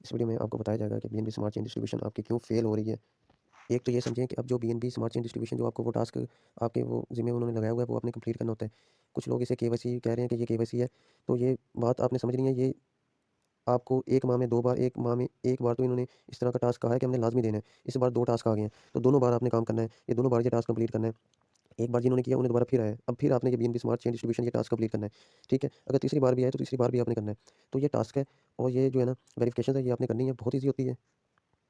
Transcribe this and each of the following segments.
इस वीडियो में आपको बताया जाएगा कि बीएनबी स्मार्ट चेन डिस्ट्रीब्यूशन आपकी क्यों फेल हो रही है। एक तो ये समझें कि अब जो बीएनबी स्मार्ट चेन डिस्ट्रीब्यूशन जो आपको वो टास्क आपके वो ज़िम्मे उन्होंने लगाया हुआ है, वो आपने कंप्लीट करना होता है। कुछ लोग इसे केवाईसी कह रहे हैं कि ये केवाईसी है, तो ये बात आपने समझनी है। ये आपको 1 माह में 2 बार, 1 माह में 1 बार तो इन्होंने इस तरह का टास्क कहा है कि हमने लाज़मी देना है। इस बार 2 टास्क आ गए हैं, तो दोनों बार आपने काम करना है। ये दोनों बार ये टास्क कंप्लीट करना है। एक बार जिन्होंने किया उन्हें दोबारा फिर आया है। अब फिर आपने ये बीएनबी स्मार्ट चेन डिस्ट्रीब्यूशन ये टास्क कंप्लीट करना है, ठीक है? अगर तीसरी बार भी आए तो तीसरी बार भी आपने करना है। तो ये टास्क है और ये जो है ना वेरिफ़िकेशन है ये आपने करनी है, बहुत ईज़ी होती है।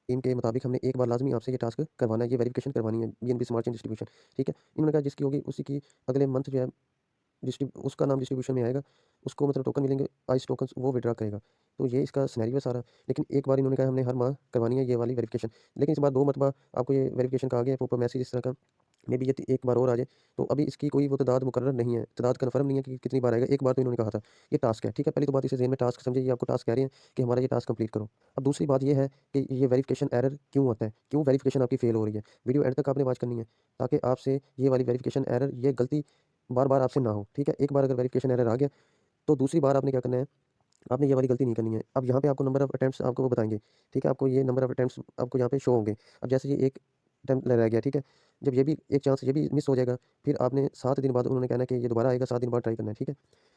इनके मुताबिक हमने एक बार लाज़मी आपसे ये टास्क करवाना है, ये वेरिफ़िकेशन करवानी है बीएनबी स्मार्ट चेन डिस्ट्रीब्यूशन, ठीक है? इन्होंने कहा जिसकी होगी उसी की अगले मंथ जो है उसका नाम डिस्ट्रीब्यूशन में आएगा, उसको मतलब टोकन मिलेंगे, आइस टोकन्स वो विथड्रॉ करेगा। तो ये इसका सिनेरियो है सारा। लेकिन एक बार इन्होंने कहा हमने हर माह करवानी है ये वाली वेरिफ़िकेशन। लेकिन इस बार 2 मरतबा आपको ये वेरिफ़िकेशन का आ गया है ऊपर मैसेज इस तरह का, मेबी ये एक बार और आ जाए। तो अभी इसकी कोई वो तादाद मुकर्रर नहीं है, तादाद कन्फर्म नहीं है कि कितनी बार आएगा। एक बार तो इन्होंने कहा था, ये टास्क है, ठीक है? पहली तो बात इसे ज़हन में टास्क समझिए, ये आपको टास्क कह रहे हैं कि हमारा ये टास्क कंप्लीट करो। अब दूसरी बात ये है कि ये वेरिफ़िकेशन एरर क्यों होता है? क्यों वेरिफ़िकेशन आपकी फ़ेल हो रही है? वीडियो एंड तक आपने वॉच करनी है, ताकि आपसे ये वाली वेरिफ़िकेशन एरर, ये गलती बार-बार आपसे ना हो, ठीक है? एक बार अगर वेरिफ़िकेशन एरर आ गया, तो दूसरी बार आपने क्या करना है, आपने ये वाली गलती नहीं करनी है। अब यहाँ पे आपको नंबर ऑफ अटेम्प्ट्स आपको वो बताएँगे, ठीक है? आपको ये नंबर ऑफ अटेम्प्ट्स आपको यहाँ पे शो होंगे। अब जैसे ये एक अटेम्प्ट रह गया, ठीक है? जब ये भी एक चांस ये भी मिस हो जाएगा, फिर आपने 7 दिन बाद उन्होंने कहना है कि ये दोबारा आएगा, 7 दिन बाद ट्राई करना है, ठीक है?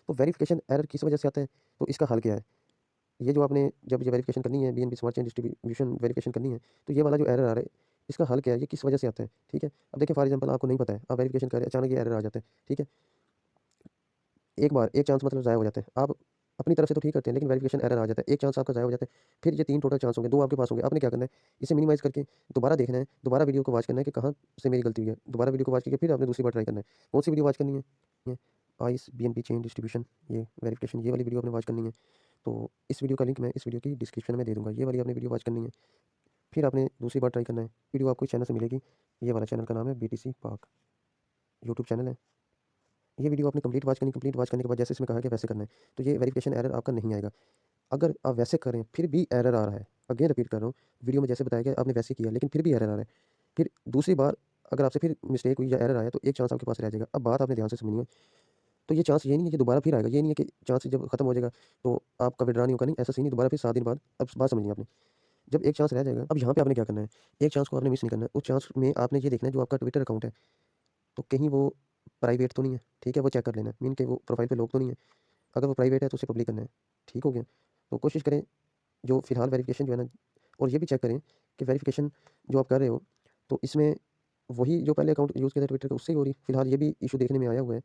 तो वेरिफ़िकेशन एरर किस वजह से आता है? तो इसका हल क्या है? ये जो आपने जब ये वेरिफ़िकेशन करनी है, BNB smart chain distribution verification करनी है, तो ये वाला जो एरर आ रहा है, इसका हल क्या है? ये किस वजह से आता है? ठीक है? अब देखिए फॉर एग्ज़ाम्पल आपको नहीं पता है, आप वेरिफ़िकेशन कर रहे हैं, अचानक ये एरर आ जाता है, ठीक है? एक बार, एक चांस मतलब ज़ाया हो जाता है। आप अपनी तरफ से तो ठीक करते हैं, लेकिन वेरिफ़िकेशन एरर आ जाता है। एक चांस आपका ज़ाया हो जाता है, फिर ये 3 टोटल चांस होंगे, 2 आपके पास होंगे। आपने क्या करना है, इसे मिनिमाइज़ करके दोबारा देखना है, दोबारा वीडियो को वॉच करना है कि कहाँ से मेरी गलती हुई है। दोबारा वीडियो को वॉच करके फिर आपने दूसरी बार ट्राई करना है। कौन-सी वीडियो वॉच करनी है? ये आइस बीएनबी चेन डिस्ट्रीब्यूशन, ये वेरिफ़िकेशन, ये वाली वीडियो आपने वॉच करनी है। तो इस वीडियो का लिंक मैं इस वीडियो की डिस्क्रिप्शन में दे दूँगा। ये वाली आपने वीडियो वॉच करनी है, फिर आपने दूसरी बार ट्राई करना है। वीडियो आपको इस चैनल से मिलेगी। ये वाला चैनल का नाम है बीटीसी पाक, यूट्यूब चैनल है। ये वीडियो आपने कंप्लीट वॉच करने के बाद जैसे इसमें कहा है कि वैसे करना है, तो ये वेरिफ़िकेशन एरर आपका नहीं आएगा। अगर आप वैसे करें फिर भी एरर आ रहा है, अगेन रिपीट कर रहा हूँ, वीडियो में जैसे बताया गया आपने वैसे किया लेकिन फिर भी एरर आ रहा है, फिर दूसरी बार अगर आपसे फिर मिस्टेक हुई या एरर आया तो एक चांस आपके पास रह जाएगा। अब बात आपने ध्यान से समझनी है, तो ये चांस ये नहीं है कि दोबारा फिर आएगा, ये नहीं है कि चांस जब खत्म हो जाएगा तो आपका विथड्रॉ नहीं होगा, नहीं ऐसा सीन नहीं, दोबारा फिर 7 दिन बाद। अब बात समझनी आपने, जब एक चांस रह जाएगा, अब यहाँ पे आपने क्या करना है, एक चांस को आपने मिस नहीं करना है। उस चांस में आपने ये देखना है जो आपका ट्विटर अकाउंट है, तो कहीं वो प्राइवेट तो नहीं है, ठीक है? वो चेक कर लेना है, मीन के वो प्रोफाइल पे लोग तो नहीं है। अगर वो प्राइवेट है तो उसे पब्लिक करना है, ठीक हो गया? तो कोशिश करें जो फ़िलहाल वेरिफ़िकेशन जो है ना, और ये भी चेक करें कि वेरिफ़िकेशन जो आप कर रहे हो, तो इसमें वही जो पहले अकाउंट यूज़ किया था ट्विटर का उससे ही हो रही है। फ़िलहाल ये भी इश्यू देखने में आया हुआ है।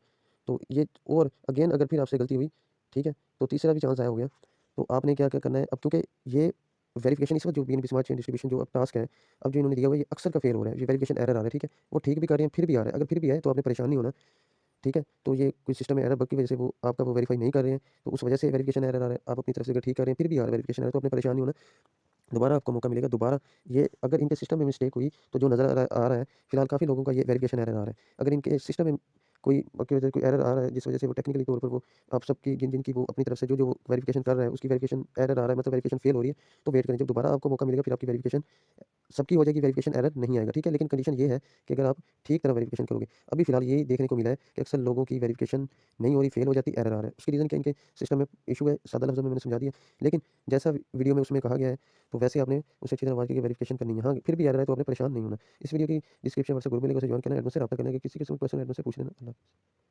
तो ये और अगेन अगर फिर आपसे गलती हुई, ठीक है? तो तीसरा भी चांस आया हो गया, तो आपने क्या-क्या करना है अब, क्योंकि ये वेरिफ़िकेशन इस वक़्त जो बीएनबी स्मार्ट चेन डिस्ट्रीब्यूशन जो अब टास्क है, अब जो इन्होंने दिया हुआ है ये अक्सर का फ़ेल हो रहा है। ये वेरिफ़िकेशन एरर आ रहा है, ठीक है? वो ठीक भी कर रहे हैं, फिर भी आ रहा है। अगर फिर भी आए तो आपने परेशान नहीं होना, ठीक है? तो ये कोई सिस्टम में एरर बग की वजह से वो आपका वो वेरीफ़ाई नहीं कर रहे हैं, तो उस वजह से वेरिफ़िकेशन एरर आ रहा है। आप अपनी तरफ से अगर ठीक कर रहे हैं, फिर भी आ रहा है वेरिफ़िकेशन एरर, तो आपने परेशान नहीं होना। दोबारा आपको मौका मिलेगा, दोबारा ये अगर इनके सिस्टम में मिस्टेक हुई, तो जो नज़र आ रहा है, फिलहाल काफ़ी लोगों का ये वेरिफ़िकेशन एरर आ रहा है। अगर इनके सिस्टम में कोई की वजह से कोई एरर आ रहा है, जिस वजह से वो टेक्निकली तौर पर वो आप सबकी जिन-जिनकी वो अपनी तरफ से जो-जो वेरिफ़िकेशन कर रहा है, उसकी वेरिफ़िकेशन एरर आ रहा है, मतलब वेरिफ़िकेशन फ़ेल हो रही है, तो वेट करें, जब दोबारा आपको मौका मिलेगा, फिर आपकी वेरिफ़िकेशन सबकी हो जाएगी, वेरिफ़िकेशन एरर नहीं आएगा, ठीक है? लेकिन कंडीशन ये है कि अगर आप ठीक तरह वेरिफ़िकेशन करोगे। अभी फ़िलहाल यही देखने को मिला है कि अक्सर लोगों की वेरिफ़िकेशन नहीं हो रही, फ़ेल हो जाती, एरर आ रहा है। उसकी रीज़न क्या, इनके सिस्टम में इश्यू है, सादा लफ्ज़ों में मैंने समझा दिया। लेकिन जैसा वीडियो में उसमें कहा गया है, तो वैसे आपने उसे अच्छी तरह वॉच करके वेरिफ़िकेशन करनी है। हाँ, फिर भी एरर है तो आपने परेशान नहीं होना। इस वीडियो की डिस्क्रिप्शन व्हाट्सएप ग्रुप में लिंक, उसे जॉइन करना है, एडमिन से राब्ता करना है, कि किसी किस्म का पर्सनल एडमिन से पूछ लेना। अल्लाह हाफ़िज़।